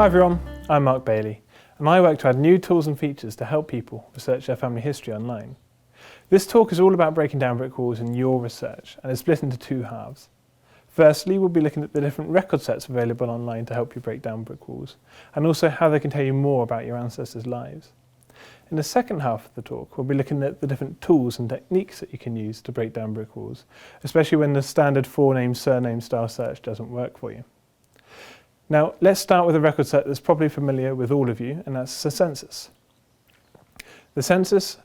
Hi everyone, I'm Mark Bayley, and I work to add new tools and features to help people research their family history online. This talk is all about breaking down brick walls in your research, and it's split into two halves. Firstly, we'll be looking at the different record sets available online to help you break down brick walls, and also how they can tell you more about your ancestors' lives. In the second half of the talk, we'll be looking at the different tools and techniques that you can use to break down brick walls, especially when the standard forename-surname style search doesn't work for you. Now, let's start with a record set that's probably familiar with all of you, and that's the census. The census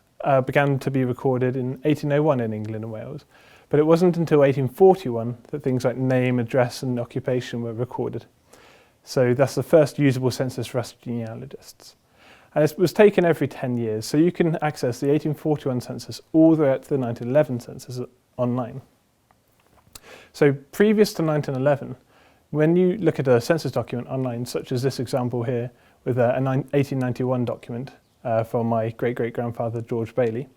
began to be recorded in 1801 in England and Wales, but it wasn't until 1841 that things like name, address and occupation were recorded. So that's the first usable census for us genealogists. And it was taken every 10 years, so you can access the 1841 census all the way up to the 1911 census online. So previous to 1911, when you look at a census document online, such as this example here with a 1891 document from my great-great-grandfather George Bayley,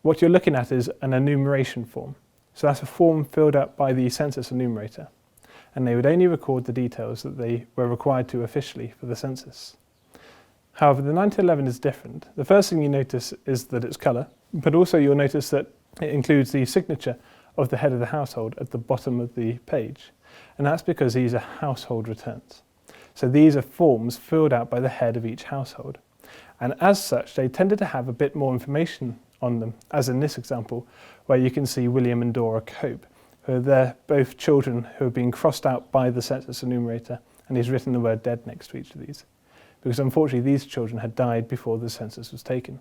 what you're looking at is an enumeration form. So that's a form filled out by the census enumerator, and they would only record the details that they were required to officially for the census. However, the 1911 is different. The first thing you notice is that it's colour, but also you'll notice that it includes the signature of the head of the household at the bottom of the page. And that's because these are household returns. So these are forms filled out by the head of each household. And as such, they tended to have a bit more information on them, as in this example, where you can see William and Dora Cope, who are both children who have been crossed out by the census enumerator, and he's written the word dead next to each of these, because unfortunately these children had died before the census was taken.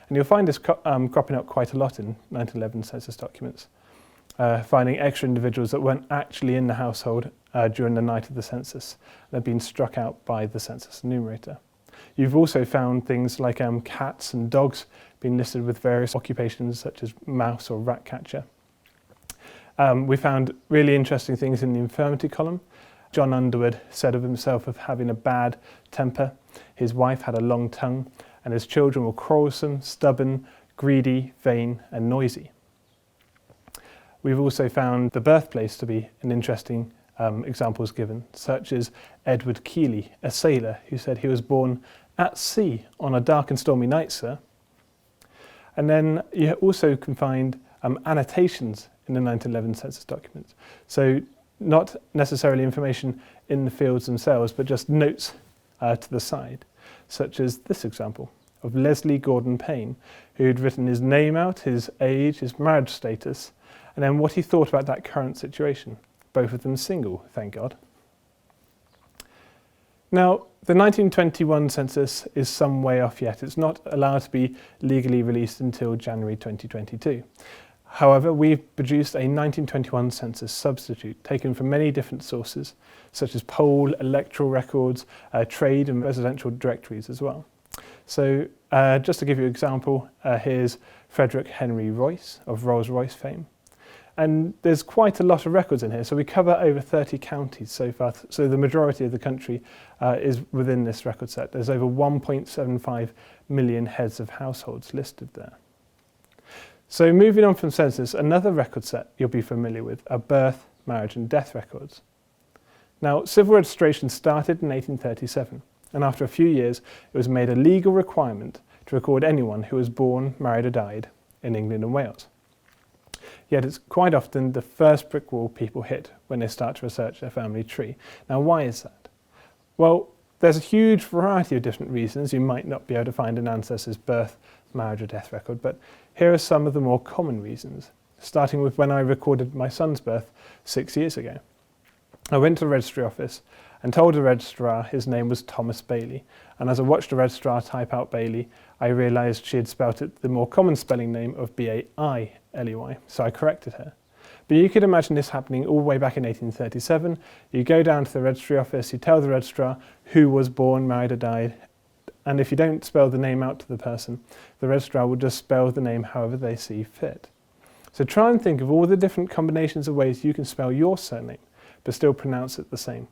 And you'll find this cropping up quite a lot in 1911 census documents. Finding extra individuals that weren't actually in the household during the night of the census and had been struck out by the census enumerator. You've also found things like cats and dogs being listed with various occupations such as mouse or rat catcher. We found really interesting things in the infirmity column. John Underwood said of himself of having a bad temper, his wife had a long tongue, and his children were quarrelsome, stubborn, greedy, vain and noisy. We've also found the birthplace to be an interesting examples given, such as Edward Keeley, a sailor, who said he was born at sea on a dark and stormy night, sir. And then you also can find annotations in the 1911 census documents. So not necessarily information in the fields themselves, but just notes to the side, such as this example of Leslie Gordon Payne, who'd written his name out, his age, his marriage status, and then what he thought about that current situation. Both of them single, thank God. Now, the 1921 census is some way off yet. It's not allowed to be legally released until January 2022. However, we've produced a 1921 census substitute taken from many different sources, such as poll, electoral records, trade and residential directories as well. So just to give you an example, here's Frederick Henry Royce of Rolls-Royce fame. And there's quite a lot of records in here, so we cover over 30 counties so far, so the majority of the country is within this record set. There's over 1.75 million heads of households listed there. So moving on from census, another record set you'll be familiar with are birth, marriage and death records. Now, civil registration started in 1837, and after a few years it was made a legal requirement to record anyone who was born, married or died in England and Wales. Yet it's quite often the first brick wall people hit when they start to research their family tree. Now, why is that? Well, there's a huge variety of different reasons you might not be able to find an ancestor's birth, marriage or death record, but here are some of the more common reasons, starting with when I recorded my son's birth 6 years ago. I went to the registry office and told the registrar his name was Thomas Bayley, and as I watched the registrar type out Bayley, I realised she had spelt it the more common spelling name of B-A-I-L-E-Y, so I corrected her. But you could imagine this happening all the way back in 1837. You go down to the registry office, you tell the registrar who was born, married or died, and if you don't spell the name out to the person, the registrar will just spell the name however they see fit. So try and think of all the different combinations of ways you can spell your surname, but still pronounce it the same.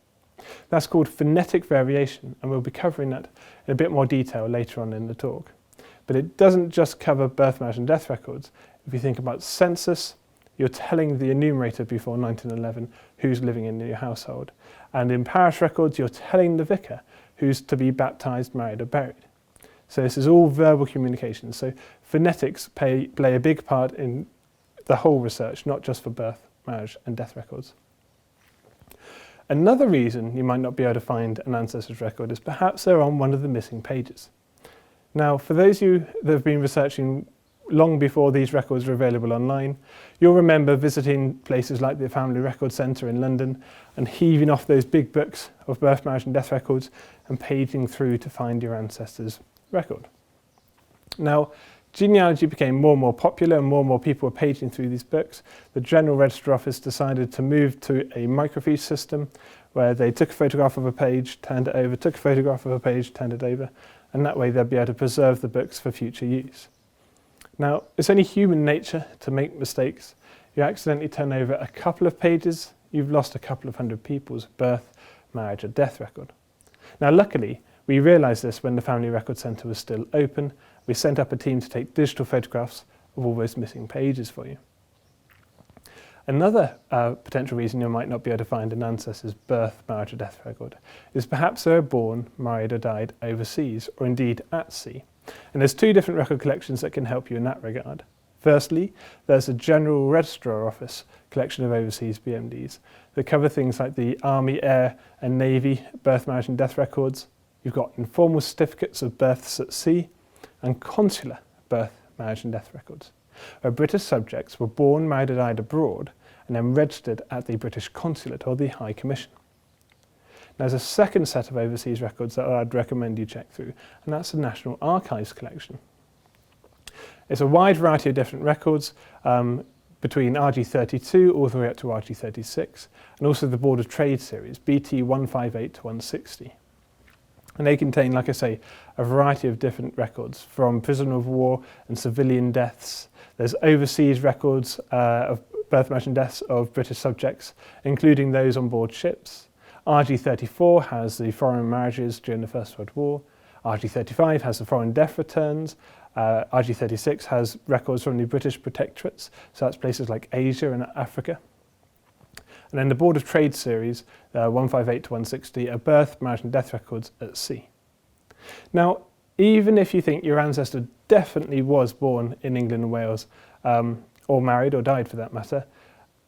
That's called phonetic variation, and we'll be covering that in a bit more detail later on in the talk. But it doesn't just cover birth, marriage and death records. If you think about census, you're telling the enumerator before 1911 who's living in your household. And in parish records, you're telling the vicar who's to be baptised, married or buried. So this is all verbal communication. So phonetics play a big part in the whole research, not just for birth, marriage and death records. Another reason you might not be able to find an ancestors record is perhaps they're on one of the missing pages. Now, for those of you that have been researching long before these records were available online, you'll remember visiting places like the Family Record Centre in London and heaving off those big books of birth, marriage and death records and paging through to find your ancestors' record. Now, genealogy became more and more popular and more people were paging through these books. The General Register Office decided to move to a microfiche system where they took a photograph of a page, turned it over, took a photograph of a page, turned it over, and that way they'll be able to preserve the books for future use. Now, it's only human nature to make mistakes. You accidentally turn over a couple of pages, you've lost a couple of hundred people's birth, marriage or death record. Now, luckily, we realised this when the Family Record Centre was still open. We sent up a team to take digital photographs of all those missing pages for you. Another potential reason you might not be able to find an ancestor's birth, marriage or death record is perhaps they were born, married or died overseas or indeed at sea. And there's two different record collections that can help you in that regard. Firstly, there's a General Registrar Office collection of overseas BMDs that cover things like the Army, Air and Navy birth, marriage and death records. You've got informal certificates of births at sea and consular birth, marriage and death records, where British subjects were born, married or died abroad and then registered at the British Consulate or the High Commission. Now, there's a second set of overseas records that I'd recommend you check through, and that's the National Archives collection. It's a wide variety of different records between RG32 all the way up to RG36, and also the Board of Trade series, BT 158 to 160. And they contain, like I say, a variety of different records from prisoner of war and civilian deaths. There's overseas records of birth, marriage and deaths of British subjects, including those on board ships. RG34 has the foreign marriages during the First World War. RG35 has the foreign death returns. RG36 has records from the British protectorates, so that's places like Asia and Africa. And then the Board of Trade series, 158 to 160, are birth, marriage and death records at sea. Now, even if you think your ancestor definitely was born in England and Wales, or married or died for that matter,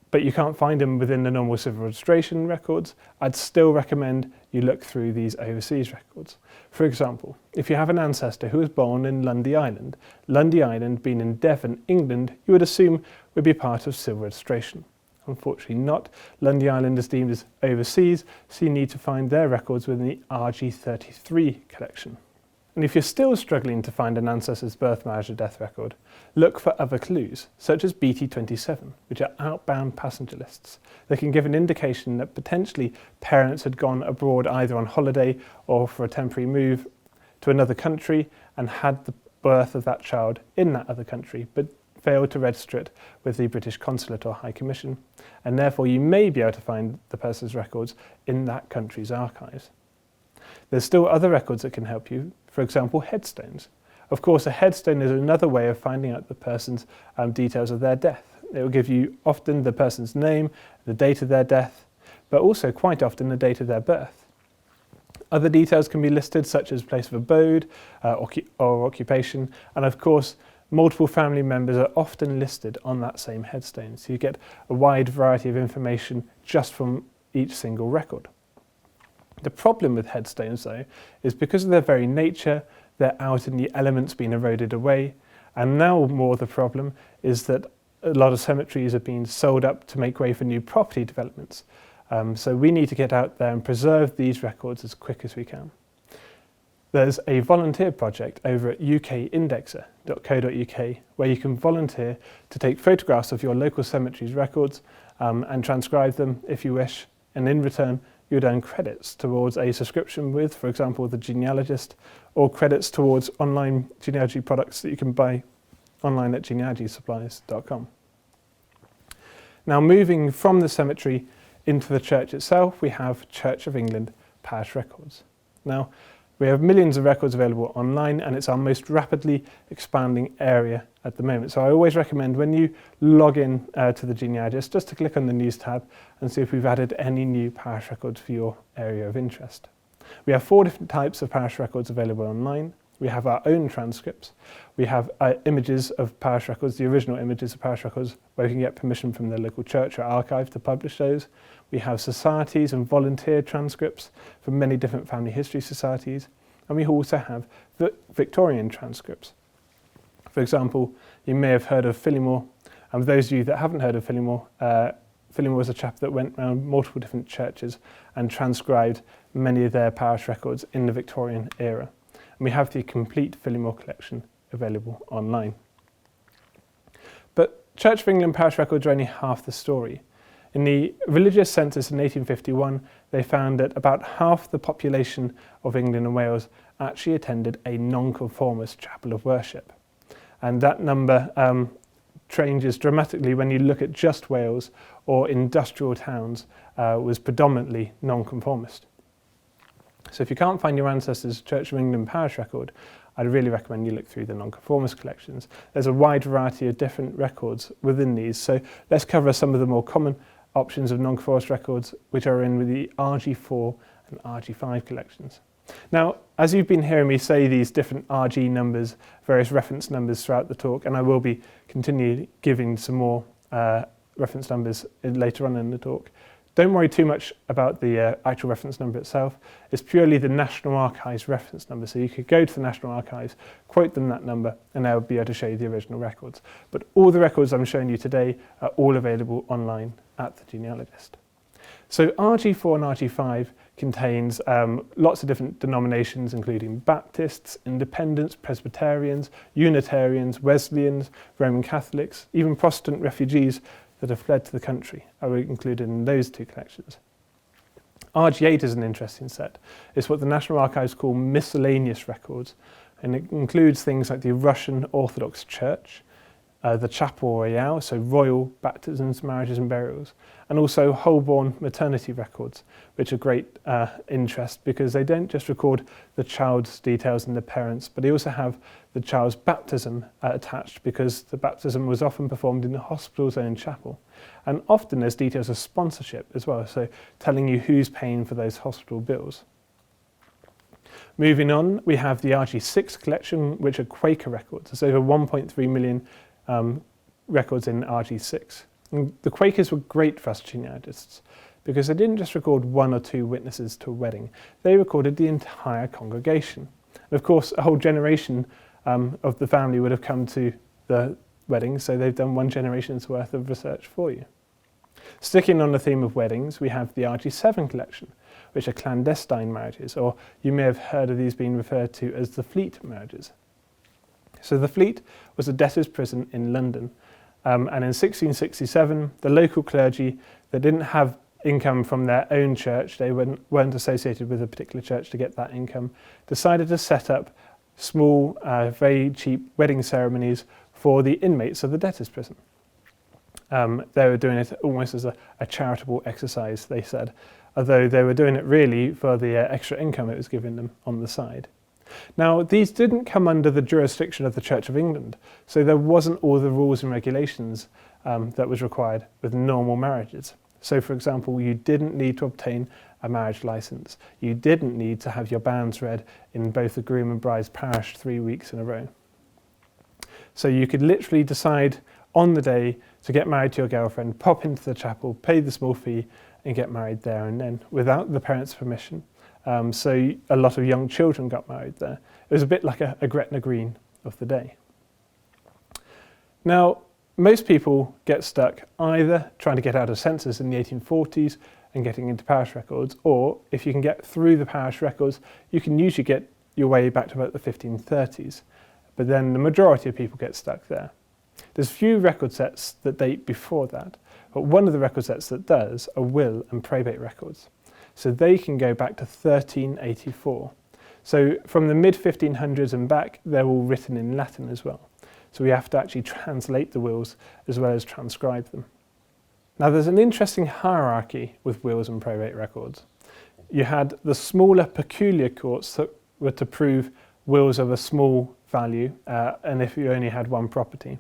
but you can't find them within the normal civil registration records, I'd still recommend you look through these overseas records. For example, if you have an ancestor who was born in Lundy Island being in Devon, England, you would assume would be part of civil registration. Unfortunately not. Lundy Island is deemed as overseas, so you need to find their records within the RG33 collection. And if you're still struggling to find an ancestor's birth, marriage or death record, look for other clues, such as BT27, which are outbound passenger lists. They can give an indication that potentially parents had gone abroad either on holiday or for a temporary move to another country and had the birth of that child in that other country, but failed to register it with the British Consulate or High Commission, and therefore you may be able to find the person's records in that country's archives. There's still other records that can help you, for example, headstones. Of course, a headstone is another way of finding out the person's details of their death. It will give you often the person's name, the date of their death, but also quite often the date of their birth. Other details can be listed, such as place of abode or occupation, and of course, multiple family members are often listed on that same headstone, so you get a wide variety of information just from each single record. The problem with headstones, though, is because of their very nature, they're out in the elements being eroded away, and now more the problem is that a lot of cemeteries are being sold up to make way for new property developments. So we need to get out there and preserve these records as quick as we can. There's a volunteer project over at ukindexer.co.uk where you can volunteer to take photographs of your local cemetery's records and transcribe them if you wish, and in return you would earn credits towards a subscription with, for example, The Genealogist, or credits towards online genealogy products that you can buy online at genealogysupplies.com. Now, moving from the cemetery into the church itself, we have Church of England parish records. Now, We have millions of records available online, and it's our most rapidly expanding area at the moment. So I always recommend when you log in to the genealogist just to click on the News tab and see if we've added any new parish records for your area of interest. We have 4 different types of parish records available online. We have our own transcripts. We have images of parish records, the original images of parish records, where you can get permission from the local church or archive to publish those. We have societies and volunteer transcripts from many different family history societies. And we also have the Victorian transcripts. For example, you may have heard of Phillimore. And for those of you that haven't heard of Phillimore, Phillimore was a chap that went around multiple different churches and transcribed many of their parish records in the Victorian era. And we have the complete Phillimore collection available online. But Church of England parish records are only half the story. In the religious census in 1851, they found that about half the population of England and Wales actually attended a nonconformist chapel of worship. And that number changes dramatically when you look at just Wales or industrial towns was predominantly nonconformist. So if you can't find your ancestors' Church of England parish record, I'd really recommend you look through the nonconformist collections. There's a wide variety of different records within these, so let's cover some of the more common options of nonconformist records, which are in with the RG4 and RG5 collections. Now, as you've been hearing me say these different RG numbers, various reference numbers throughout the talk, and I will be continually giving some more reference numbers later on in the talk, don't worry too much about the actual reference number itself. It's purely the National Archives reference number. So you could go to the National Archives, quote them that number, and they'll be able to show you the original records. But all the records I'm showing you today are all available online at the genealogist. So RG4 and RG5 contains lots of different denominations, including Baptists, Independents, Presbyterians, Unitarians, Wesleyans, Roman Catholics, even Protestant refugees that have fled to the country are included in those 2 collections. RG8 is an interesting set. It's what the National Archives call miscellaneous records, and it includes things like the Russian Orthodox Church, the Chapel Royale, so royal baptisms, marriages and burials, and also wholeborn maternity records, which are great interest because they don't just record the child's details and the parents, but they also have the child's baptism attached, because the baptism was often performed in the hospital's own chapel. And often there's details of sponsorship as well, so telling you who's paying for those hospital bills. Moving on, we have the RG6 collection, which are Quaker records. There's over 1.3 million records in RG6. And the Quakers were great for us genealogists because they didn't just record 1 or 2 witnesses to a wedding, they recorded the entire congregation. And of course, a whole generation of the family would have come to the wedding, so they've done 1 generation's worth of research for you. Sticking on the theme of weddings, we have the RG7 collection, which are clandestine marriages, or you may have heard of these being referred to as the Fleet marriages. So the Fleet was a debtors' prison in London, and in 1667 the local clergy that didn't have income from their own church, they weren't associated with a particular church to get that income, decided to set up small, very cheap wedding ceremonies for the inmates of the debtors' prison. They were doing it almost as a charitable exercise, they said, although they were doing it really for the extra income it was giving them on the side. Now, these didn't come under the jurisdiction of the Church of England, so there wasn't all the rules and regulations that was required with normal marriages. So, for example, you didn't need to obtain a marriage licence. You didn't need to have your banns read in both the groom and bride's parish 3 weeks in a row. So you could literally decide on the day to get married to your girlfriend, pop into the chapel, pay the small fee, and get married there and then, without the parents' permission. So a lot of young children got married there. It was a bit like a Gretna Green of the day. Now, most people get stuck either trying to get out of census in the 1840s and getting into parish records, or if you can get through the parish records, you can usually get your way back to about the 1530s. But then the majority of people get stuck there. There's few record sets that date before that, but one of the record sets that does are will and probate records. So they can go back to 1384. So from the mid-1500s and back, they're all written in Latin as well. So we have to actually translate the wills as well as transcribe them. Now there's an interesting hierarchy with wills and probate records. You had the smaller peculiar courts that were to prove wills of a small value and if you only had one property.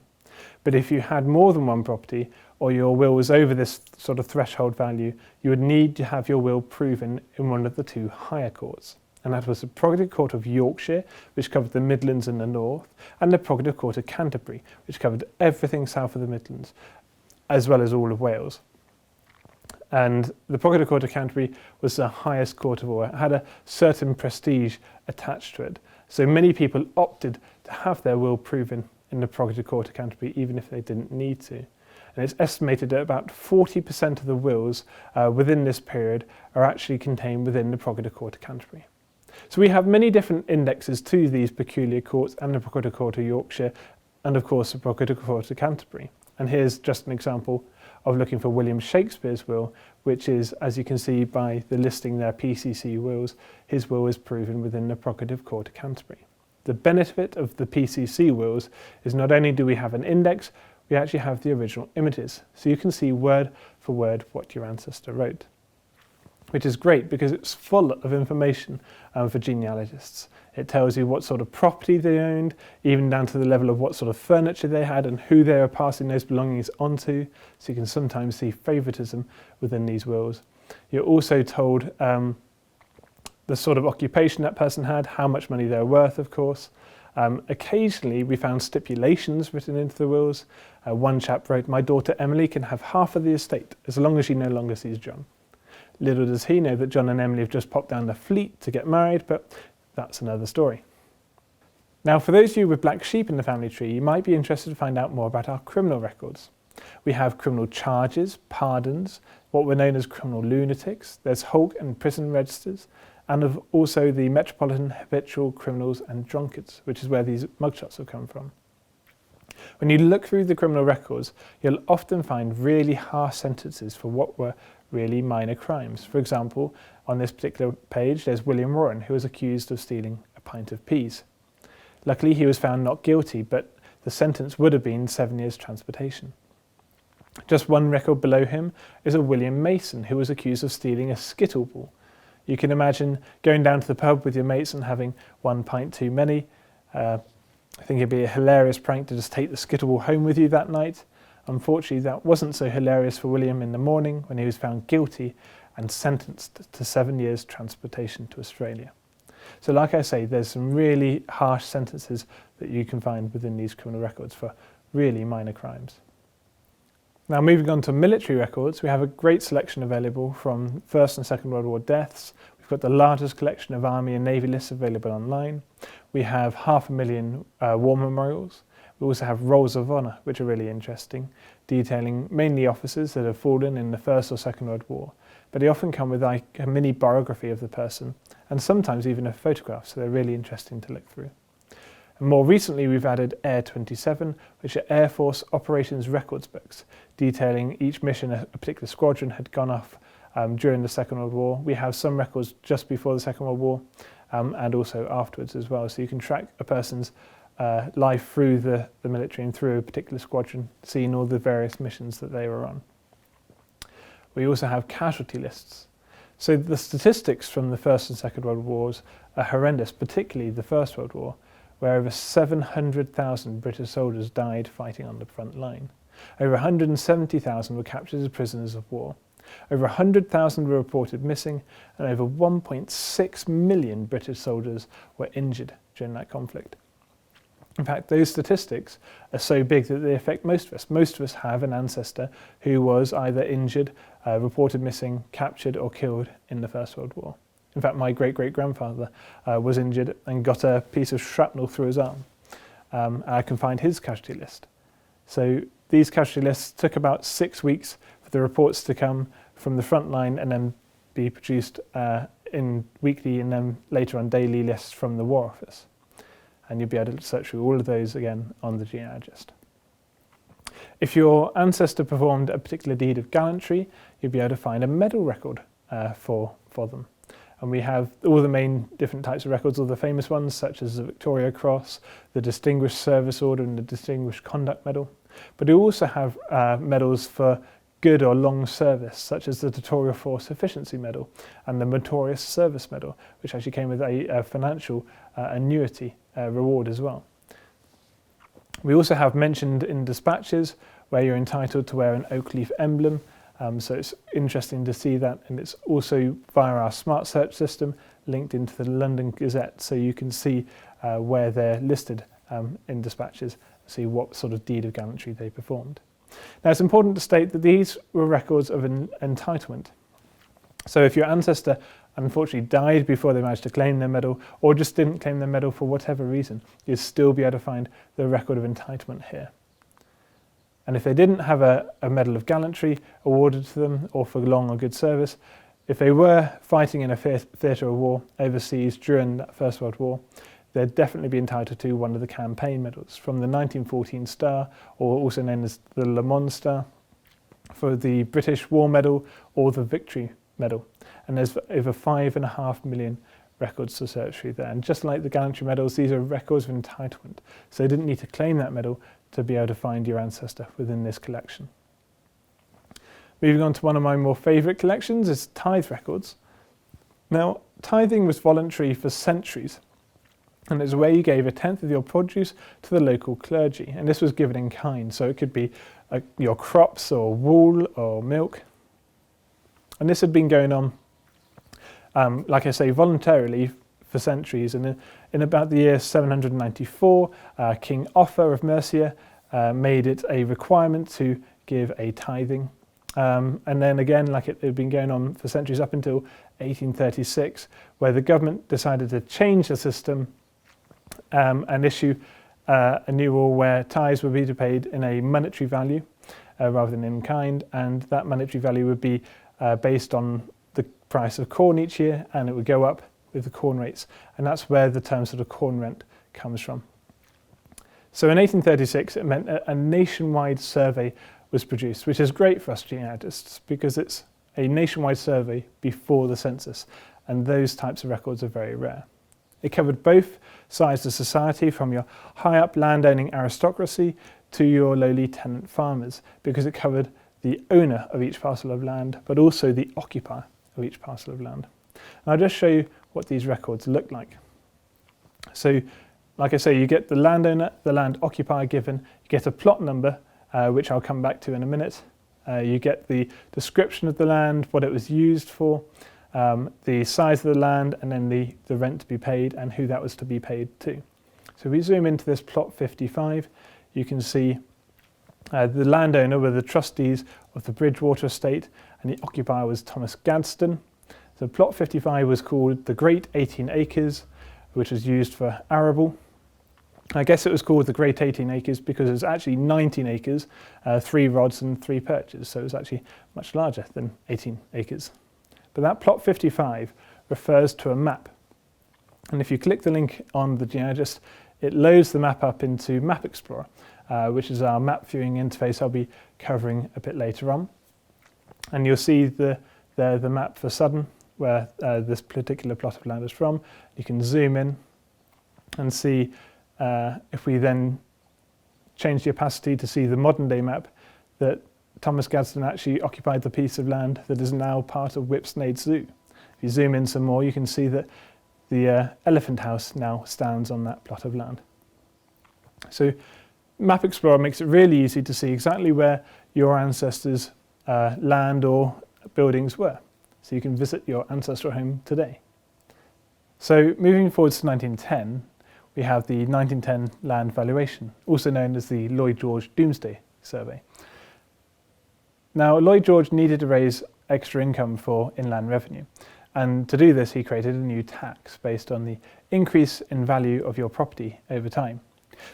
But if you had more than one property, or your will was over this sort of threshold value, you would need to have your will proven in one of the two higher courts. And that was the Prerogative Court of Yorkshire, which covered the Midlands and the North, and the Prerogative Court of Canterbury, which covered everything south of the Midlands, as well as all of Wales. And the Prerogative Court of Canterbury was the highest court of all. It had a certain prestige attached to it. So many people opted to have their will proven in the Prerogative Court of Canterbury, even if they didn't need to. And it's estimated that about 40% of the wills within this period are actually contained within the Prerogative Court of Canterbury. So we have many different indexes to these peculiar courts and the Prerogative Court of Yorkshire, and of course the Prerogative Court of Canterbury. And here's just an example of looking for William Shakespeare's will, which is, as you can see by the listing there, PCC wills, his will is proven within the Prerogative Court of Canterbury. The benefit of the PCC wills is not only do we have an index, we actually have the original images. So you can see word for word what your ancestor wrote, which is great because it's full of information for genealogists. It tells you what sort of property they owned, even down to the level of what sort of furniture they had and who they were passing those belongings onto. So you can sometimes see favouritism within these wills. You're also told the sort of occupation that person had, how much money they were worth, of course. Occasionally we found stipulations written into the wills. One chap wrote, "My daughter Emily can have half of the estate as long as she no longer sees John." Little does he know that John and Emily have just popped down the Fleet to get married, but that's another story. Now, for those of you with black sheep in the family tree, you might be interested to find out more about our criminal records. We have criminal charges, pardons, what were known as criminal lunatics, there's Hulk and prison registers, and also the Metropolitan Habitual Criminals and Drunkards, which is where these mugshots have come from. When you look through the criminal records, you'll often find really harsh sentences for what were really minor crimes. For example, on this particular page, there's William Warren, who was accused of stealing a pint of peas. Luckily, he was found not guilty, but the sentence would have been 7 years transportation. Just one record below him is a William Mason, who was accused of stealing a skittle ball. You can imagine going down to the pub with your mates and having one pint too many. I think it'd be a hilarious prank to just take the skittle ball home with you that night. Unfortunately, that wasn't so hilarious for William in the morning when he was found guilty and sentenced to 7 years transportation to Australia. So like I say, there's some really harsh sentences that you can find within these criminal records for really minor crimes. Now, moving on to military records, we have a great selection available from First and Second World War deaths. We've got the largest collection of Army and Navy lists available online. We have 500,000 war memorials. We also have rolls of honour, which are really interesting, detailing mainly officers that have fallen in the First or Second World War. But they often come with like a mini biography of the person, and sometimes even a photograph, so they're really interesting to look through. And more recently, we've added Air 27, which are Air Force Operations Records books, detailing each mission a particular squadron had gone off during the Second World War. We have some records just before the Second World War and also afterwards as well, so you can track a person's life through the military and through a particular squadron, seeing all the various missions that they were on. We also have casualty lists. So the statistics from the First and Second World Wars are horrendous, particularly the First World War, where over 700,000 British soldiers died fighting on the front line. Over 170,000 were captured as prisoners of war. Over 100,000 were reported missing, and over 1.6 million British soldiers were injured during that conflict. In fact, those statistics are so big that they affect most of us. Most of us have an ancestor who was either injured, reported missing, captured or killed in the First World War. In fact, my great-great-grandfather was injured and got a piece of shrapnel through his arm. I can find his casualty list. So these casualty lists took about 6 weeks for the reports to come from the front line and then be produced in weekly and then later on daily lists from the War Office. And you'll be able to search through all of those again on the genealogist. If your ancestor performed a particular deed of gallantry, you'll be able to find a medal record for them. And we have all the main different types of records, all the famous ones such as the Victoria Cross, the Distinguished Service Order and the Distinguished Conduct Medal. But we also have medals for good or long service, such as the Tutorial Force Efficiency Medal and the Meritorious Service Medal, which actually came with a financial annuity reward as well. We also have mentioned in dispatches where you're entitled to wear an oak leaf emblem, so it's interesting to see that, and it's also via our smart search system linked into the London Gazette, so you can see where they're listed in dispatches, see what sort of deed of gallantry they performed. Now it's important to state that these were records of an entitlement. So if your ancestor unfortunately died before they managed to claim their medal, or just didn't claim their medal for whatever reason, you'd still be able to find the record of entitlement here. And if they didn't have a Medal of Gallantry awarded to them, or for long or good service, if they were fighting in a theatre of war overseas during that First World War, they'd definitely be entitled to one of the campaign medals, from the 1914 Star, or also known as the Le Mans Star, for the British War Medal, or the Victory Medal. And there's over 5.5 million records to search through there. And just like the Gallantry medals, these are records of entitlement. So they didn't need to claim that medal to be able to find your ancestor within this collection. Moving on to one of my more favourite collections is tithe records. Now, tithing was voluntary for centuries, and it's where you gave 1/10 of your produce to the local clergy, and this was given in kind, so it could be your crops or wool or milk. And this had been going on, like I say, voluntarily for centuries, and in about the year 794, King Offa of Mercia made it a requirement to give a tithing. And then again, like it had been going on for centuries up until 1836, where the government decided to change the system and issue a new rule where tithes would be paid in a monetary value rather than in kind, and that monetary value would be based on the price of corn each year, and it would go up with the corn rates, and that's where the term sort of corn rent comes from. So in 1836, it meant a nationwide survey was produced, which is great for us genealogists because it's a nationwide survey before the census, and those types of records are very rare. It covered both sides of society, from your high up landowning aristocracy to your lowly tenant farmers, because it covered the owner of each parcel of land, but also the occupier of each parcel of land. And I'll just show you what these records look like. So, like I say, you get the landowner, the land occupier given, you get a plot number, which I'll come back to in a minute. You get the description of the land, what it was used for, the size of the land, and then the rent to be paid and who that was to be paid to. So if we zoom into this plot 55, you can see the landowner were the trustees of the Bridgewater estate, and the occupier was Thomas Gadsden. So plot 55 was called the Great 18 Acres, which was used for arable. I guess it was called the Great 18 Acres because it was actually 19 acres, 3 rods and 3 perches, so it was actually much larger than 18 acres. But that plot 55 refers to a map. And if you click the link on the genealogist, it loads the map up into Map Explorer, which is our map viewing interface I'll be covering a bit later on. And you'll see the map for Sudden, where this particular plot of land is from. You can zoom in and see, if we then change the opacity to see the modern day map, that Thomas Gadsden actually occupied the piece of land that is now part of Whipsnade Zoo. If you zoom in some more, you can see that the elephant house now stands on that plot of land. So Map Explorer makes it really easy to see exactly where your ancestors' land or buildings were. So you can visit your ancestral home today. So moving forward to 1910, we have the 1910 land valuation, also known as the Lloyd George Doomsday Survey. Now, Lloyd George needed to raise extra income for inland revenue, and to do this he created a new tax based on the increase in value of your property over time.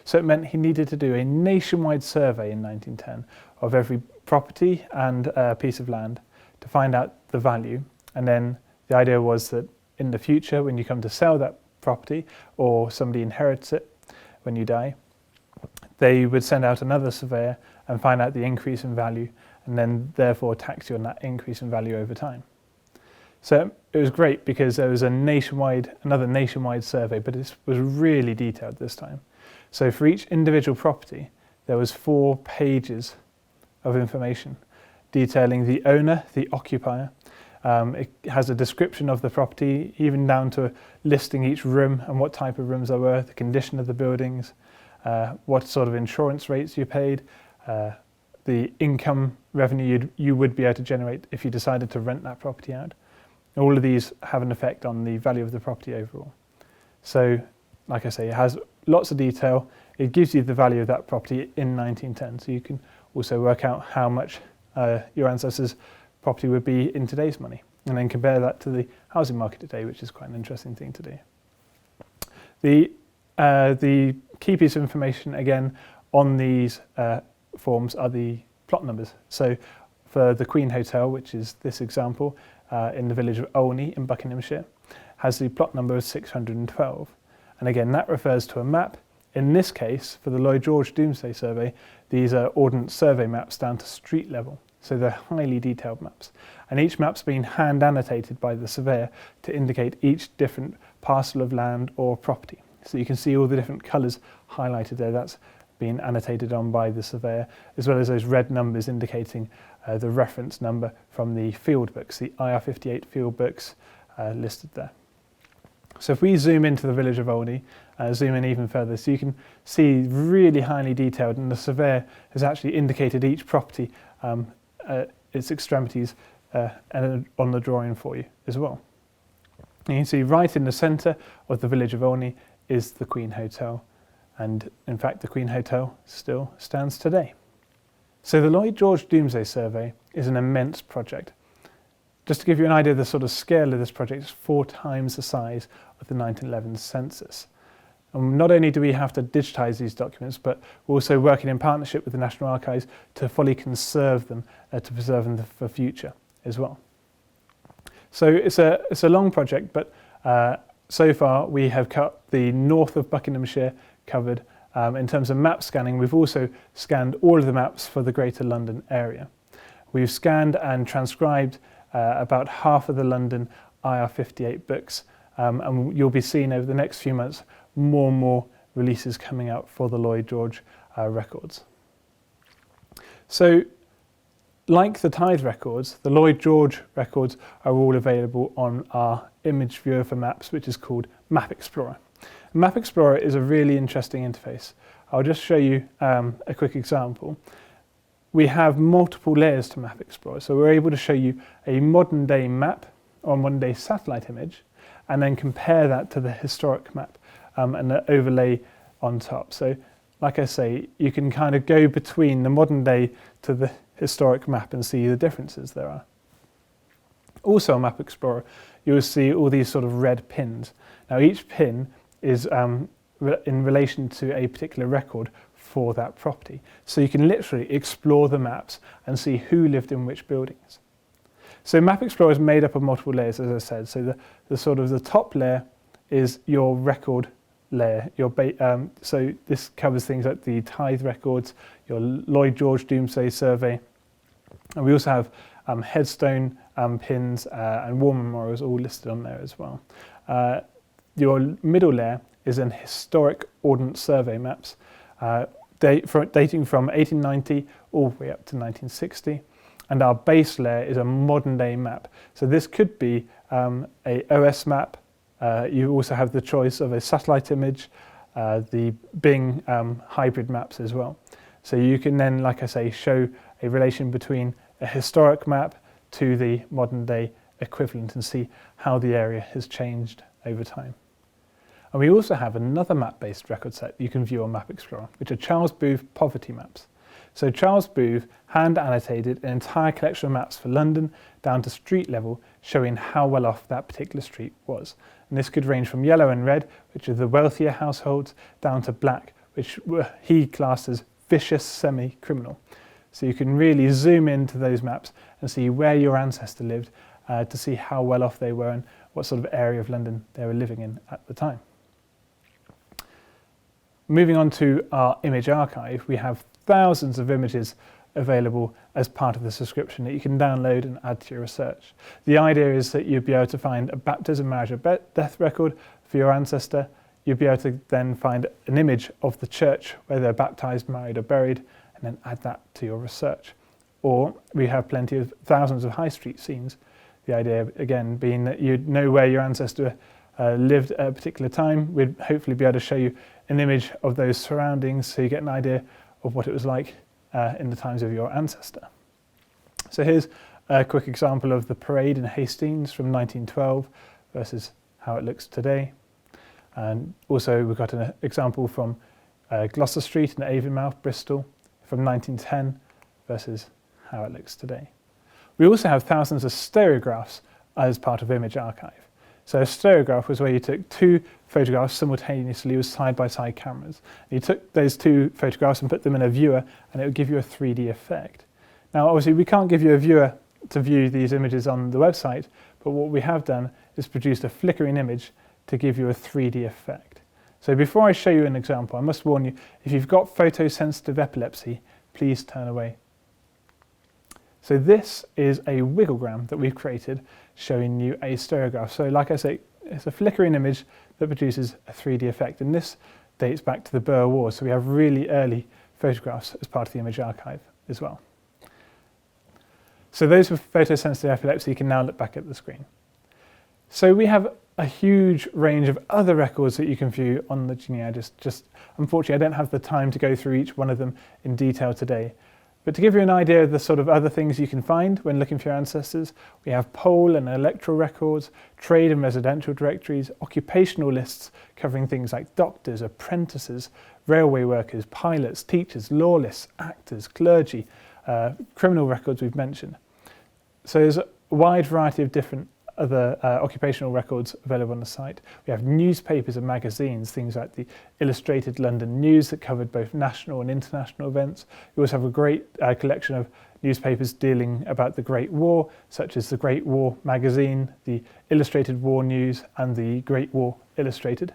So it meant he needed to do a nationwide survey in 1910 of every property and piece of land to find out the value, and then the idea was that in the future, when you come to sell that property or somebody inherits it when you die, they would send out another surveyor and find out the increase in value, and then therefore tax you on that increase in value over time. So it was great because there was another nationwide survey, but it was really detailed this time. So for each individual property, there was 4 pages of information detailing the owner, the occupier. It has a description of the property, even down to listing each room and what type of rooms there were, the condition of the buildings, what sort of insurance rates you paid, the income revenue you would be able to generate if you decided to rent that property out. All of these have an effect on the value of the property overall. So, like I say, it has lots of detail. It gives you the value of that property in 1910, so you can also work out how much your ancestors' property would be in today's money, and then compare that to the housing market today, which is quite an interesting thing to do. The key piece of information again on these forms are the plot numbers. So for the Queen Hotel, which is this example in the village of Olney in Buckinghamshire, has the plot number of 612. And again, that refers to a map. In this case, for the Lloyd George Domesday Survey, these are Ordnance Survey maps down to street level. So they're highly detailed maps. And each map's been hand annotated by the surveyor to indicate each different parcel of land or property. So you can see all the different colours highlighted there. That's been annotated on by the surveyor, as well as those red numbers indicating the reference number from the field books, the IR58 field books listed there. So if we zoom into the village of Olney, zoom in even further, so you can see really highly detailed, and the surveyor has actually indicated each property, its extremities, and on the drawing for you as well. And you can see right in the centre of the village of Olney is the Queen Hotel, and in fact the Queen Hotel still stands today. So the Lloyd George Domesday Survey is an immense project. Just to give you an idea of the sort of scale of this project, it's 4 times the size of the 1911 census. And not only do we have to digitise these documents, but we're also working in partnership with the National Archives to fully conserve them, to preserve them for future as well. So it's a long project, but so far we have cut the north of Buckinghamshire covered. In terms of map scanning, we've also scanned all of the maps for the Greater London area. We've scanned and transcribed about half of the London IR58 books, and you'll be seeing over the next few months more and more releases coming out for the Lloyd George records. So, like the tithe records, the Lloyd George records are all available on our image viewer for maps, which is called Map Explorer. Map Explorer is a really interesting interface. I'll just show you a quick example. We have multiple layers to Map Explorer, so we're able to show you a modern day map or modern day satellite image, and then compare that to the historic map and the overlay on top. So like I say, you can kind of go between the modern day to the historic map and see the differences there are. Also on Map Explorer, you will see all these sort of red pins. Now each pin is in relation to a particular record for that property. So you can literally explore the maps and see who lived in which buildings. So Map Explorer is made up of multiple layers, as I said. So the sort of the top layer is your record layer. So this covers things like the tithe records, your Lloyd George Domesday Survey, and we also have headstone pins and war memorials all listed on there as well. Your middle layer is an historic Ordnance Survey maps, dating from 1890 all the way up to 1960. And our base layer is a modern day map. So this could be a OS map. You also have the choice of a satellite image, the Bing hybrid maps as well. So you can then, like I say, show a relation between a historic map to the modern day equivalent and see how the area has changed over time. And we also have another map-based record set you can view on Map Explorer, which are Charles Booth poverty maps. So Charles Booth hand annotated an entire collection of maps for London down to street level, showing how well off that particular street was. And this could range from yellow and red, which are the wealthier households, down to black, which he classed as vicious semi-criminal. So you can really zoom into those maps and see where your ancestor lived to see how well off they were and what sort of area of London they were living in at the time. Moving on to our image archive, we have thousands of images available as part of the subscription that you can download and add to your research. The idea is that you'll be able to find a baptism, marriage or death record for your ancestor. You'll be able to then find an image of the church where they're baptised, married or buried, and then add that to your research. Or we have plenty of thousands of high street scenes. The idea, again, being that you'd know where your ancestor lived at a particular time. We'd hopefully be able to show you an image of those surroundings so you get an idea of what it was like in the times of your ancestor. So here's a quick example of the parade in Hastings from 1912 versus how it looks today. And also we've got an example from Gloucester Street in Avonmouth, Bristol from 1910 versus how it looks today. We also have thousands of stereographs as part of Image Archive. So a stereograph was where you took two photographs simultaneously with side-by-side cameras. You took those two photographs and put them in a viewer and it would give you a 3D effect. Now obviously we can't give you a viewer to view these images on the website, but what we have done is produced a flickering image to give you a 3D effect. So before I show you an example, I must warn you, if you've got photosensitive epilepsy, please turn away. So this is a wigglegram that we've created showing you a stereograph. So like I say, it's a flickering image that produces a 3D effect, and this dates back to the Boer War, so we have really early photographs as part of the Image Archive as well. So those with photosensitive epilepsy can now look back at the screen. So we have a huge range of other records that you can view on the Genie. Unfortunately, I don't have the time to go through each one of them in detail today. But to give you an idea of the sort of other things you can find when looking for your ancestors, we have poll and electoral records, trade and residential directories, occupational lists covering things like doctors, apprentices, railway workers, pilots, teachers, law lists, actors, clergy, criminal records we've mentioned. So there's a wide variety of different other occupational records available on the site. We have newspapers and magazines, things like the Illustrated London News that covered both national and international events. We also have a great collection of newspapers dealing about the Great War, such as the Great War magazine, the Illustrated War News and the Great War Illustrated.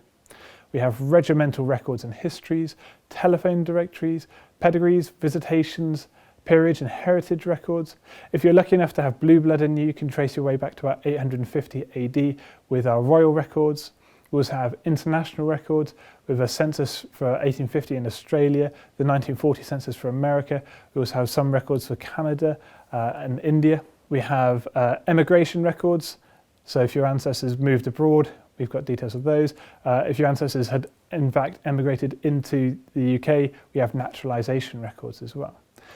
We have regimental records and histories, telephone directories, pedigrees, visitations, peerage and heritage records. If you're lucky enough to have blue blood in you, you can trace your way back to about 850 AD with our royal records. We also have international records with a census for 1850 in Australia, the 1940 census for America. We also have some records for Canada and India. We have emigration records. So if your ancestors moved abroad, we've got details of those. If your ancestors had in fact emigrated into the UK, we have naturalisation records as well.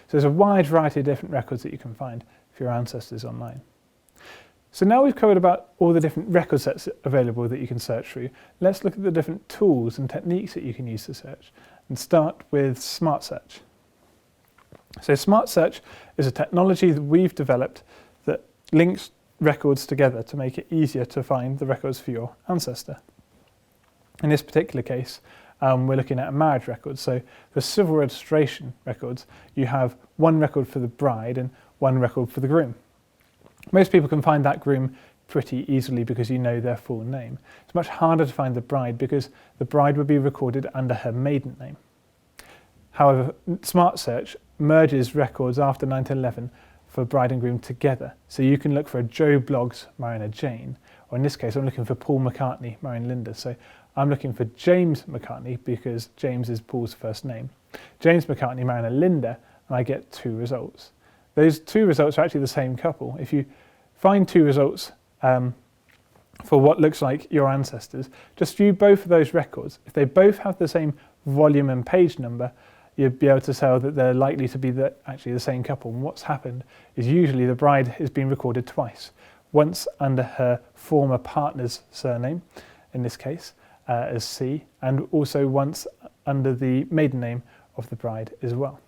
So there's a wide variety of different records that you can find for your ancestors online. So now we've covered about all the different record sets available that you can search through. Let's look at the different tools and techniques that you can use to search, and start with Smart Search. So Smart Search is a technology that we've developed that links records together to make it easier to find the records for your ancestor. In this particular case, we're looking at a marriage record. So for civil registration records, you have one record for the bride and one record for the groom. Most people can find that groom pretty easily because you know their full name. It's much harder to find the bride because the bride would be recorded under her maiden name. However, Smart Search merges records after 1911 for bride and groom together. So you can look for a Joe Bloggs marrying a Jane, or in this case, I'm looking for Paul McCartney marrying Linda. So I'm looking for James McCartney because James is Paul's first name. James McCartney marrying a Linda, and I get two results. Those two results are actually the same couple. If you find two results for what looks like your ancestors, just view both of those records. If they both have the same volume and page number, you'd be able to tell that they're likely to be actually the same couple. And what's happened is usually the bride has been recorded twice. Once under her former partner's surname, in this case, as C, and also once under the maiden name of the bride as well.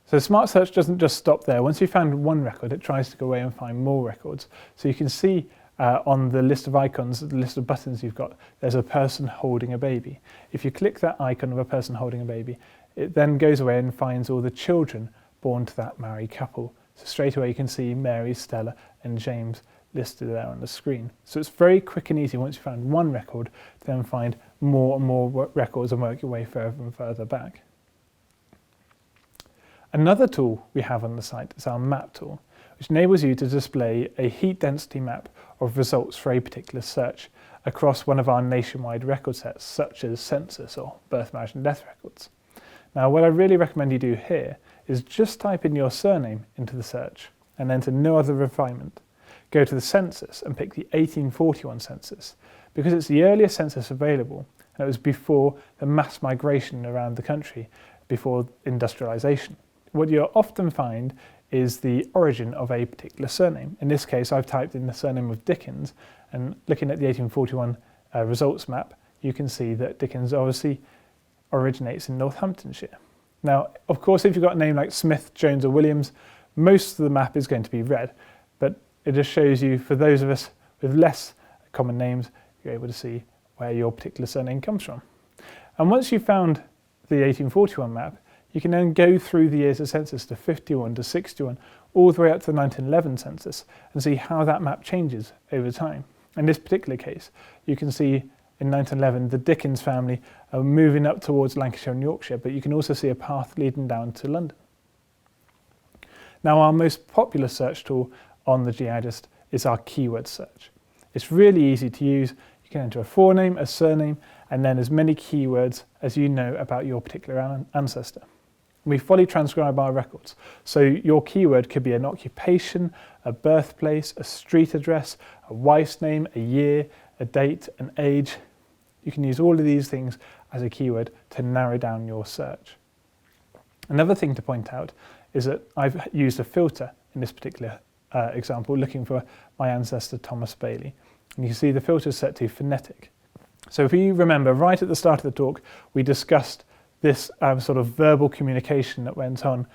So Smart Search doesn't just stop there. Once you've found one record, it tries to go away and find more records. So you can see on the list of icons, the list of buttons you've got, there's a person holding a baby. If you click that icon of a person holding a baby, it then goes away and finds all the children born to that married couple. So straight away you can see Mary, Stella and James listed there on the screen. So it's very quick and easy once you've found one record to then find more and more records and work your way further and further back. Another tool we have on the site is our map tool, which enables you to display a heat density map of results for a particular search across one of our nationwide record sets, such as census or birth, marriage and death records. Now, what I really recommend you do here is just type in your surname into the search and enter no other refinement. Go to the census and pick the 1841 census because it's the earliest census available and it was before the mass migration around the country, before industrialisation. What you'll often find is the origin of a particular surname. In this case, I've typed in the surname of Dickens, and looking at the 1841 results map, you can see that Dickens obviously originates in Northamptonshire. Now, of course, if you've got a name like Smith, Jones or Williams, most of the map is going to be red, but it just shows you, for those of us with less common names, you're able to see where your particular surname comes from. And once you've found the 1841 map, you can then go through the years of census to 51 to 61, all the way up to the 1911 census, and see how that map changes over time. In this particular case, you can see in 1911 the Dickens family are moving up towards Lancashire and Yorkshire, but you can also see a path leading down to London. Now, our most popular search tool on the GIGIST is our keyword search. It's really easy to use. You can enter a forename, a surname, and then as many keywords as you know about your particular ancestor. We fully transcribe our records, so your keyword could be an occupation, a birthplace, a street address, a wife's name, a year, a date, an age. You can use all of these things as a keyword to narrow down your search. Another thing to point out is that I've used a filter in this particular example, looking for my ancestor Thomas Bayley. And you can see the filter is set to phonetic. So if you remember, right at the start of the talk, we discussed this sort of verbal communication that went on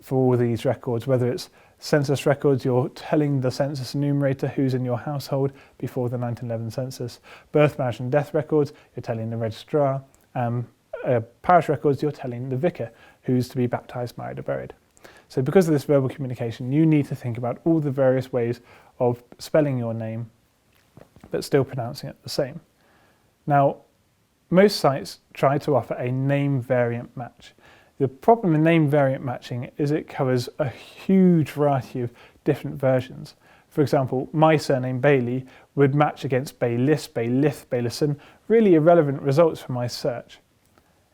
for all these records, whether it's census records, you're telling the census enumerator who's in your household before the 1911 census, birth, marriage and death records, you're telling the registrar, parish records, you're telling the vicar who's to be baptised, married or buried. So because of this verbal communication, you need to think about all the various ways of spelling your name, but still pronouncing it the same. Now, most sites try to offer a name variant match. The problem with name variant matching is it covers a huge variety of different versions. For example, my surname Bayley would match against Bayliss, Baylith, Baylison, really irrelevant results for my search.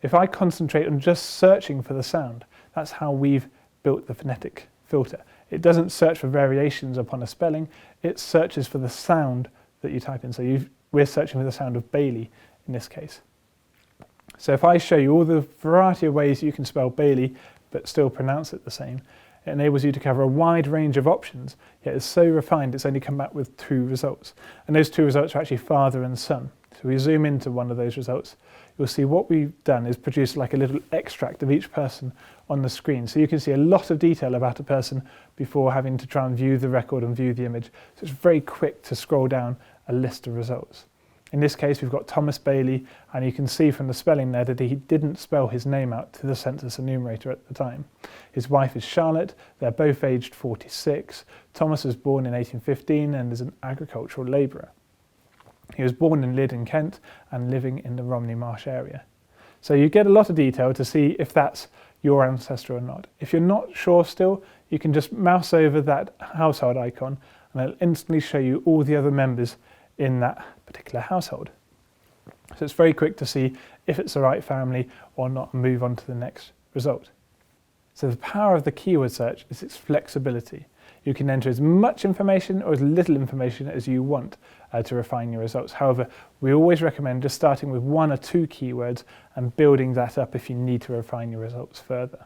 If I concentrate on just searching for the sound, that's how we've built the phonetic filter. It doesn't search for variations upon a spelling, it searches for the sound that you type in. So we're searching for the sound of Bayley in this case. So if I show you all the variety of ways you can spell Bayley but still pronounce it the same, it enables you to cover a wide range of options, yet it's so refined it's only come back with 2 results. And those 2 results are actually father and son. So we zoom into one of those results, you'll see what we've done is produce like a little extract of each person on the screen. So you can see a lot of detail about a person before having to try and view the record and view the image. So it's very quick to scroll down a list of results. In this case, we've got Thomas Bayley, and you can see from the spelling there that he didn't spell his name out to the census enumerator at the time. His wife is Charlotte, they're both aged 46. Thomas was born in 1815 and is an agricultural labourer. He was born in Lydd in Kent and living in the Romney Marsh area. So you get a lot of detail to see if that's your ancestor or not. If you're not sure still, you can just mouse over that household icon and it'll instantly show you all the other members in that particular household. So it's very quick to see if it's the right family or not and move on to the next result. So the power of the keyword search is its flexibility. You can enter as much information or as little information as you want to refine your results. However, we always recommend just starting with 1 or 2 keywords and building that up if you need to refine your results further.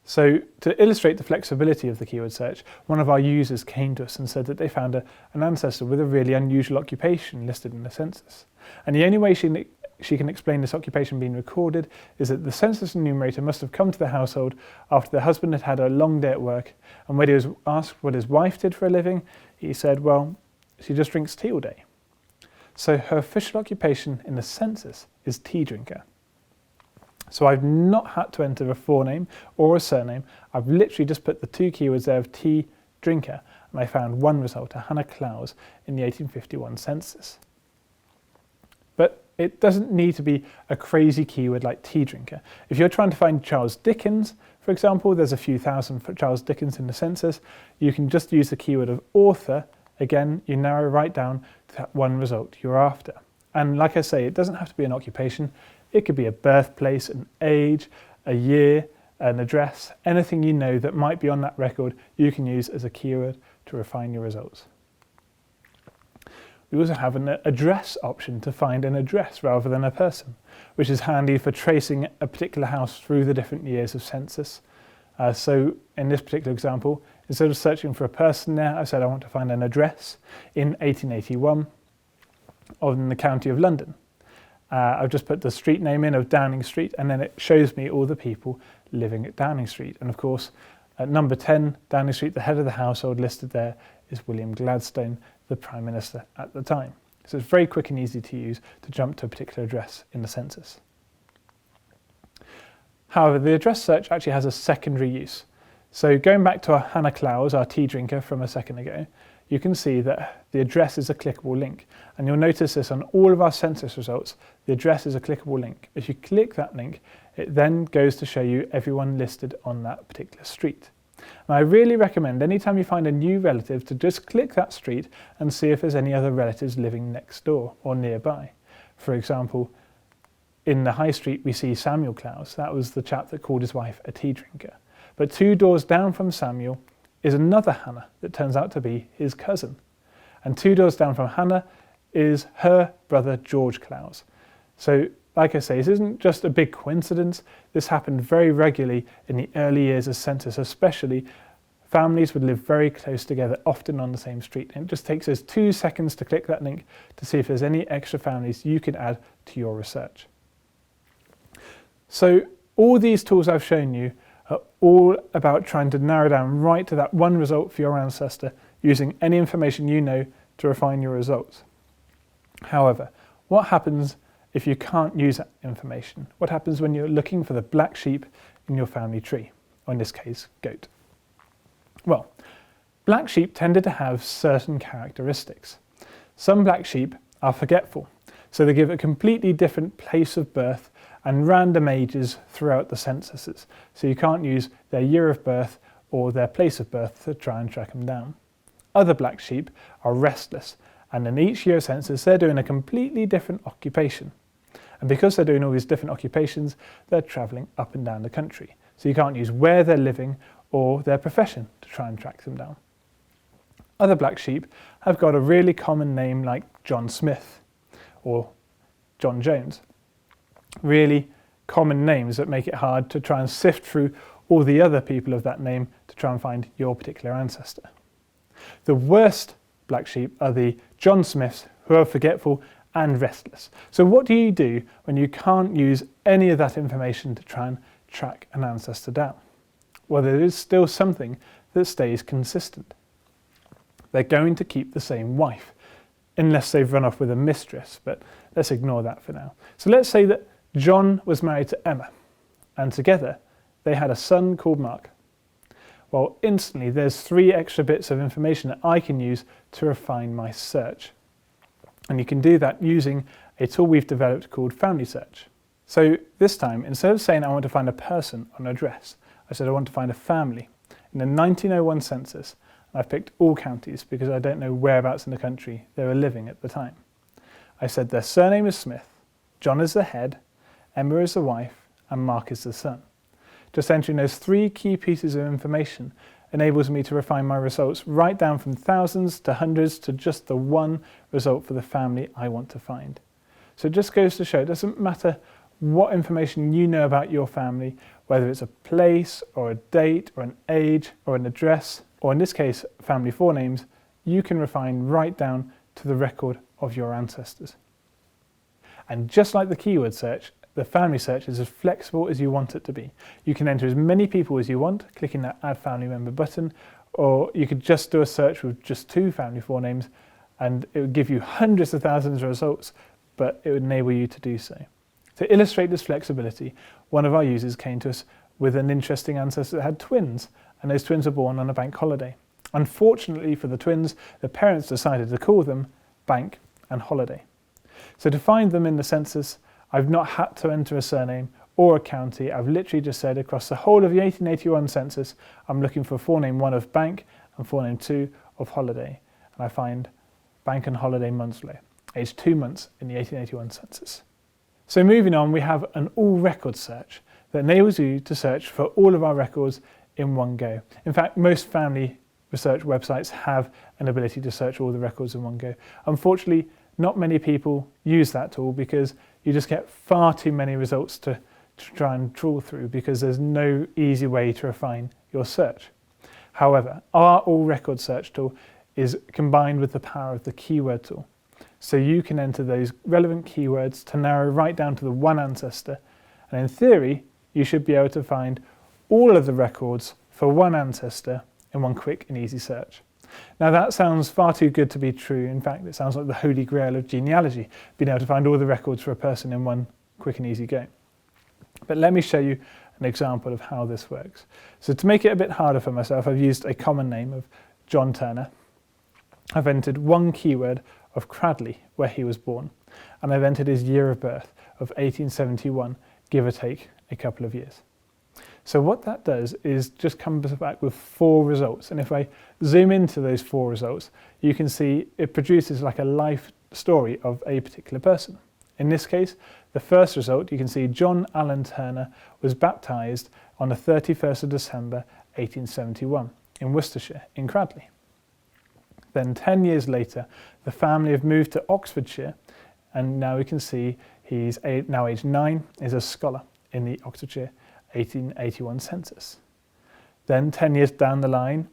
So to illustrate the flexibility of the keyword search, one of our users came to us and said that they found an ancestor with a really unusual occupation listed in the census. And the only way she can explain this occupation being recorded is that the census enumerator must have come to the household after the husband had had a long day at work, and when he was asked what his wife did for a living, he said, well, she just drinks tea all day. So her official occupation in the census is tea drinker. So I've not had to enter a forename or a surname. I've literally just put the 2 keywords there of tea drinker, and I found one result, a Hannah Clowes, in the 1851 census. But it doesn't need to be a crazy keyword like tea drinker. If you're trying to find Charles Dickens, for example, there's a few thousand for Charles Dickens in the census, you can just use the keyword of author. Again, you narrow right down to that one result you're after. And like I say, it doesn't have to be an occupation. It could be a birthplace, an age, a year, an address, anything you know that might be on that record you can use as a keyword to refine your results. We also have an address option to find an address rather than a person, which is handy for tracing a particular house through the different years of census. So in this particular example, instead of searching for a person there, I said I want to find an address in 1881 in the county of London. I've just put the street name in of Downing Street, and then it shows me all the people living at Downing Street. And of course, at number 10, Downing Street, the head of the household listed there is William Gladstone, the Prime Minister at the time. So it's very quick and easy to use to jump to a particular address in the census. However, the address search actually has a secondary use. So going back to our Hannah Clowes, our tea drinker from a second ago, you can see that the address is a clickable link. And you'll notice this on all of our census results, the address is a clickable link. If you click that link, it then goes to show you everyone listed on that particular street. And I really recommend anytime you find a new relative to just click that street and see if there's any other relatives living next door or nearby. For example, in the high street we see Samuel Clowes. That was the chap that called his wife a tea drinker. But 2 doors down from Samuel is another Hannah that turns out to be his cousin. And 2 doors down from Hannah is her brother George Clowes. So like I say, this isn't just a big coincidence. This happened very regularly in the early years of census, especially families would live very close together, often on the same street. And it just takes us 2 seconds to click that link to see if there's any extra families you can add to your research. So all these tools I've shown you are all about trying to narrow down right to that one result for your ancestor using any information you know to refine your results. However, what happens if you can't use that information? What happens when you're looking for the black sheep in your family tree, or in this case, goat? Well, black sheep tended to have certain characteristics. Some black sheep are forgetful, so they give a completely different place of birth and random ages throughout the censuses, so you can't use their year of birth or their place of birth to try and track them down. Other black sheep are restless, and in each year census they're doing a completely different occupation. And because they're doing all these different occupations, they're travelling up and down the country. So you can't use where they're living or their profession to try and track them down. Other black sheep have got a really common name like John Smith or John Jones. Really common names that make it hard to try and sift through all the other people of that name to try and find your particular ancestor. The worst black sheep are the John Smiths, who are forgetful and restless. So what do you do when you can't use any of that information to try and track an ancestor down? Well, there is still something that stays consistent. They're going to keep the same wife, unless they've run off with a mistress, but let's ignore that for now. So let's say that John was married to Emma, and together they had a son called Mark. Well, instantly there's 3 extra bits of information that I can use to refine my search. And you can do that using a tool we've developed called Family Search. So this time, instead of saying I want to find a person or an address, I said I want to find a family. In the 1901 census, I've picked all counties because I don't know whereabouts in the country they were living at the time. I said their surname is Smith, John is the head, Emma is the wife, and Mark is the son. Just entering those 3 key pieces of information enables me to refine my results right down from thousands to hundreds to just the one result for the family I want to find. So it just goes to show it doesn't matter what information you know about your family, whether it's a place or a date or an age or an address, or in this case, family forenames, you can refine right down to the record of your ancestors. And just like the keyword search, the family search is as flexible as you want it to be. You can enter as many people as you want, clicking that Add Family Member button, or you could just do a search with just 2 family forenames, and it would give you hundreds of thousands of results, but it would enable you to do so. To illustrate this flexibility, one of our users came to us with an interesting ancestor that had twins, and those twins were born on a bank holiday. Unfortunately for the twins, the parents decided to call them Bank and Holiday. So to find them in the census, I've not had to enter a surname or a county. I've literally just said across the whole of the 1881 census, I'm looking for forename 1 of Bank and forename 2 of Holiday. And I find Bank and Holiday Munslow, aged 2 months in the 1881 census. So moving on, we have an all record search that enables you to search for all of our records in one go. In fact, most family research websites have an ability to search all the records in one go. Unfortunately, not many people use that tool because you just get far too many results to try and trawl through because there's no easy way to refine your search. However, our all record search tool is combined with the power of the keyword tool. So you can enter those relevant keywords to narrow right down to the one ancestor, and in theory, you should be able to find all of the records for one ancestor in one quick and easy search. Now that sounds far too good to be true. In fact, it sounds like the holy grail of genealogy, being able to find all the records for a person in one quick and easy go. But let me show you an example of how this works. So to make it a bit harder for myself, I've used a common name of John Turner. I've entered one keyword of Cradley, where he was born, and I've entered his year of birth of 1871, give or take a couple of years. So what that does is just comes back with 4 results, and if I zoom into those 4 results, you can see it produces like a life story of a particular person. In this case, the first result, you can see John Allen Turner was baptised on the 31st of December 1871 in Worcestershire in Cradley. Then 10 years later, the family have moved to Oxfordshire, and now we can see he's now aged 9, is a scholar in the Oxfordshire 1881 census. Then 10 years down the line,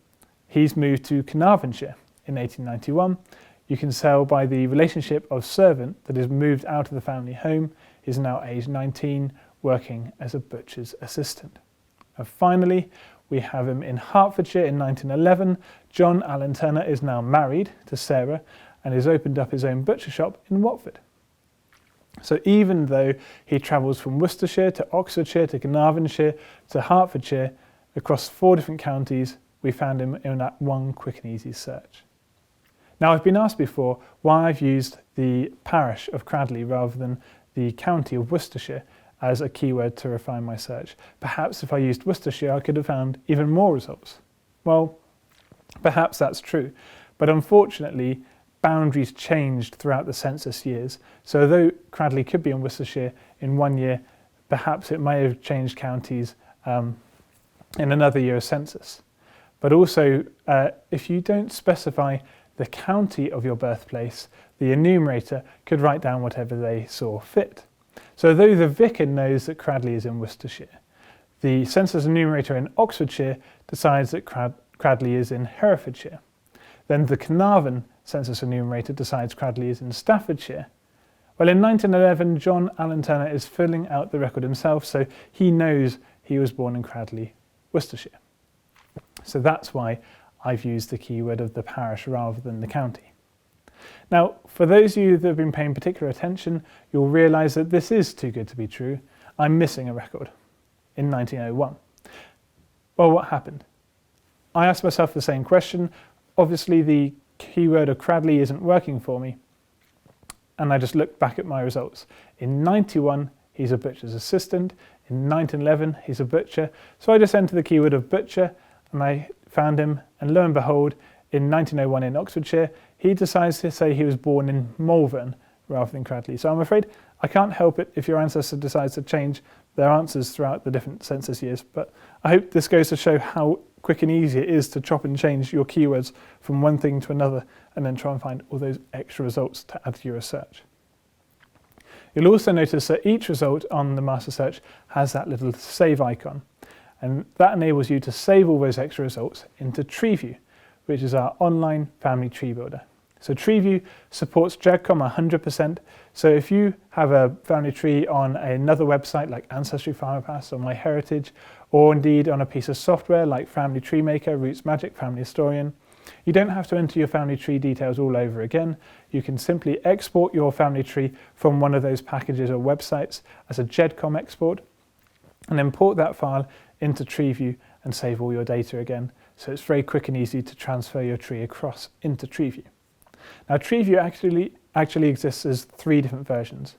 he's moved to Carnarvonshire in 1891. You can tell by the relationship of servant that has moved out of the family home, is now aged 19, working as a butcher's assistant. And finally, we have him in Hertfordshire in 1911. John Allen Turner is now married to Sarah and has opened up his own butcher shop in Watford. So even though he travels from Worcestershire to Oxfordshire to Carnarvonshire to Hertfordshire across 4 different counties, we found him in that one quick and easy search. Now, I've been asked before why I've used the parish of Cradley rather than the county of Worcestershire as a keyword to refine my search. Perhaps if I used Worcestershire, I could have found even more results. Well, perhaps that's true, but unfortunately, boundaries changed throughout the census years. So although Cradley could be in Worcestershire in one year, perhaps it may have changed counties in another year of census. But also, if you don't specify the county of your birthplace, the enumerator could write down whatever they saw fit. So though the vicar knows that Cradley is in Worcestershire, the census enumerator in Oxfordshire decides that Cradley is in Herefordshire. Then the Carnarvon census enumerator decides Cradley is in Staffordshire. Well, in 1911, John Allen Turner is filling out the record himself, so he knows he was born in Cradley, Worcestershire. So that's why I've used the keyword of the parish rather than the county. Now, for those of you that have been paying particular attention, you'll realise that this is too good to be true. I'm missing a record in 1901. Well, what happened? I asked myself the same question. Obviously, the keyword of Cradley isn't working for me, and I just looked back at my results. In 91, he's a butcher's assistant. In 1911, he's a butcher. So I just entered the keyword of butcher, and I found him, and lo and behold, in 1901 in Oxfordshire, he decides to say he was born in Malvern rather than Cradley. So I'm afraid I can't help it if your ancestor decides to change their answers throughout the different census years, but I hope this goes to show how quick and easy it is to chop and change your keywords from one thing to another and then try and find all those extra results to add to your search. You'll also notice that each result on the master search has that little save icon, and that enables you to save all those extra results into TreeView, which is our online family tree builder. So TreeView supports GEDCOM 100%. So if you have a family tree on another website like Ancestry, FarmerPass or MyHeritage, or indeed on a piece of software like Family Tree Maker, Roots Magic, Family Historian, you don't have to enter your family tree details all over again. You can simply export your family tree from one of those packages or websites as a GEDCOM export and import that file into TreeView and save all your data again. So it's very quick and easy to transfer your tree across into TreeView. Now TreeView actually exists as 3 different versions.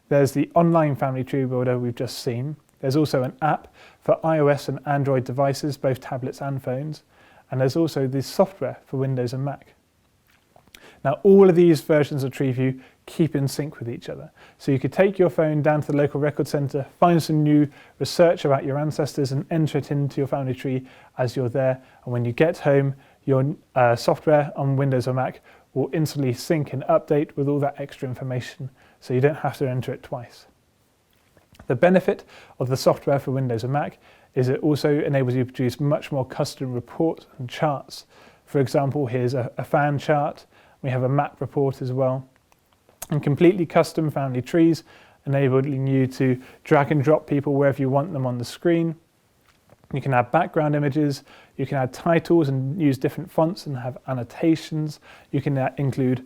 There's the online family tree builder we've just seen. There's also an app for iOS and Android devices, both tablets and phones. And there's also the software for Windows and Mac. Now all of these versions of TreeView keep in sync with each other. So you could take your phone down to the local record centre, find some new research about your ancestors and enter it into your family tree as you're there. And when you get home, your software on Windows or Mac will instantly sync and update with all that extra information, so you don't have to enter it twice. The benefit of the software for Windows or Mac is it also enables you to produce much more custom reports and charts. For example, here's a fan chart. We have a map report as well, and completely custom family trees, enabling you to drag and drop people wherever you want them on the screen. You can add background images, you can add titles and use different fonts and have annotations. You can include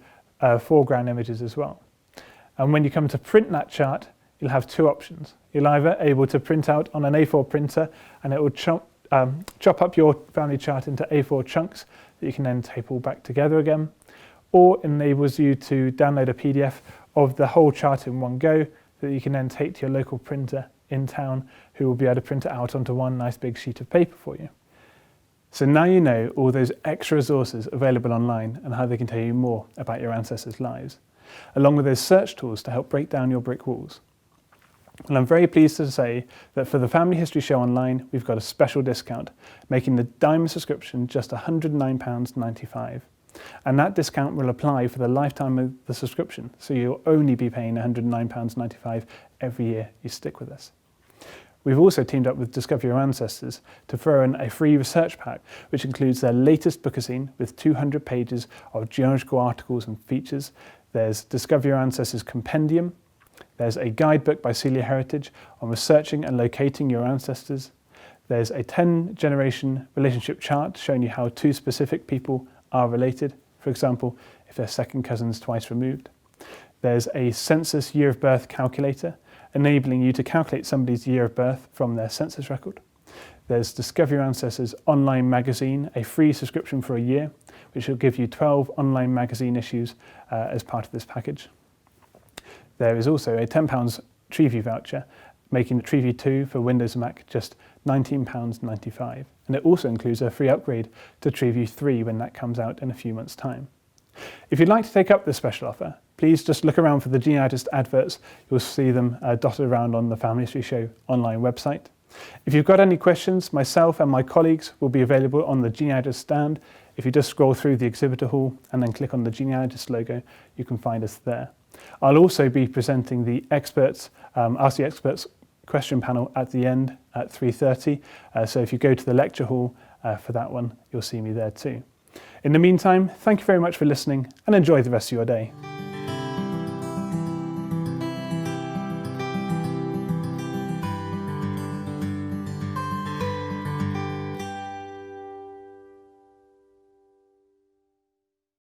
foreground images as well. And when you come to print that chart, you'll have two options. You're either able to print out on an A4 printer and it will chop up your family chart into A4 chunks that you can then tape all back together again, or it enables you to download a PDF of the whole chart in one go that you can then take to your local printer in town, who will be able to print it out onto one nice big sheet of paper for you. So now you know all those extra resources available online and how they can tell you more about your ancestors' lives, along with those search tools to help break down your brick walls. And I'm very pleased to say that for the Family History Show online, we've got a special discount, making the Diamond subscription just £109.95. And that discount will apply for the lifetime of the subscription, so you'll only be paying £109.95 every year you stick with us. We've also teamed up with Discover Your Ancestors to throw in a free research pack, which includes their latest bookazine with 200 pages of genealogical articles and features. There's Discover Your Ancestors Compendium. There's a guidebook by Celia Heritage on researching and locating your ancestors. There's a 10-generation relationship chart showing you how two specific people are related, for example, if they're second cousins twice removed. There's a census year of birth calculator, enabling you to calculate somebody's year of birth from their census record. There's Discover Your Ancestors Online Magazine, a free subscription for a year, which will give you 12 online magazine issues as part of this package. There is also a £10 TreeView voucher, making the TreeView 2 for Windows and Mac just £19.95. And it also includes a free upgrade to TreeView 3 when that comes out in a few months' time. If you'd like to take up this special offer, please just look around for the genealogist adverts. You'll see them dotted around on the Family History Show online website. If you've got any questions, myself and my colleagues will be available on the genealogist stand. If you just scroll through the exhibitor hall and then click on the genealogist logo, you can find us there. I'll also be presenting the experts, Ask the Experts question panel at the end at 3:30. So if you go to the lecture hall for that one, you'll see me there too. In the meantime, thank you very much for listening and enjoy the rest of your day.